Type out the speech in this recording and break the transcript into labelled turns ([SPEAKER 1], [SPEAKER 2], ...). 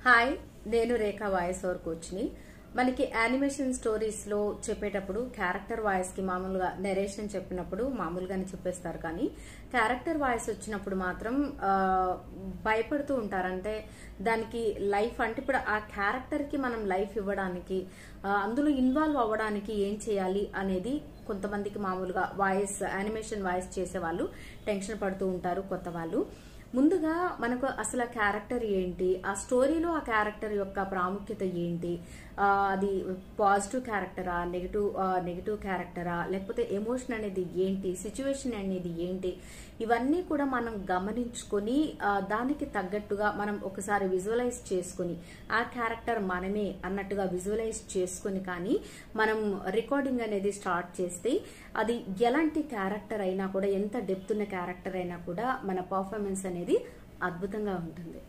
[SPEAKER 1] Hi, నేను రేఖా voice over కోచ్ని. మనకి animation stories లో చెప్పేటప్పుడు క్యారెక్టర్ వాయిస్ కి మామూలుగా నెరేషన్ చెప్పినప్పుడు మామూలుగానే చెప్పేస్తారు, కానీ క్యారెక్టర్ వాయిస్ వచ్చినప్పుడు మాత్రం భయపడుతూ ఉంటారు. అంటే దానికి లైఫ్ అంటే ఇప్పుడు ఆ క్యారెక్టర్ కి మనం లైఫ్ ఇవ్వడానికి, అందులో ఇన్వాల్వ్ అవ్వడానికి ఏం చేయాలి అనేది కొంతమందికి మామూలుగా వాయిస్ యానిమేషన్ వాయిస్ చేసే వాళ్ళు టెన్షన్ పడుతూ ఉంటారు. కొత్త వాళ్ళు ముందుగా మనకు అసలు ఆ క్యారెక్టర్ ఏంటి, ఆ స్టోరీలో ఆ క్యారెక్టర్ యొక్క ప్రాముఖ్యత ఏంటి, అది పాజిటివ్ క్యారెక్టరా, నెగిటివ్ క్యారెక్టరా, లేకపోతే ఎమోషన్ అనేది ఏంటి, సిచ్యువేషన్ అనేది ఏంటి, ఇవన్నీ కూడా మనం గమనించుకొని దానికి తగ్గట్టుగా మనం ఒకసారి విజువలైజ్ చేసుకుని ఆ క్యారెక్టర్ మనమే అన్నట్టుగా విజువలైజ్ చేసుకుని కానీ మనం రికార్డింగ్ అనేది స్టార్ట్ చేస్తే అది ఎలాంటి క్యారెక్టర్ అయినా కూడా, ఎంత డెప్త్ ఉన్న క్యారెక్టర్ అయినా కూడా మన పర్ఫార్మెన్స్ అనేది అద్భుతంగా ఉంటుంది.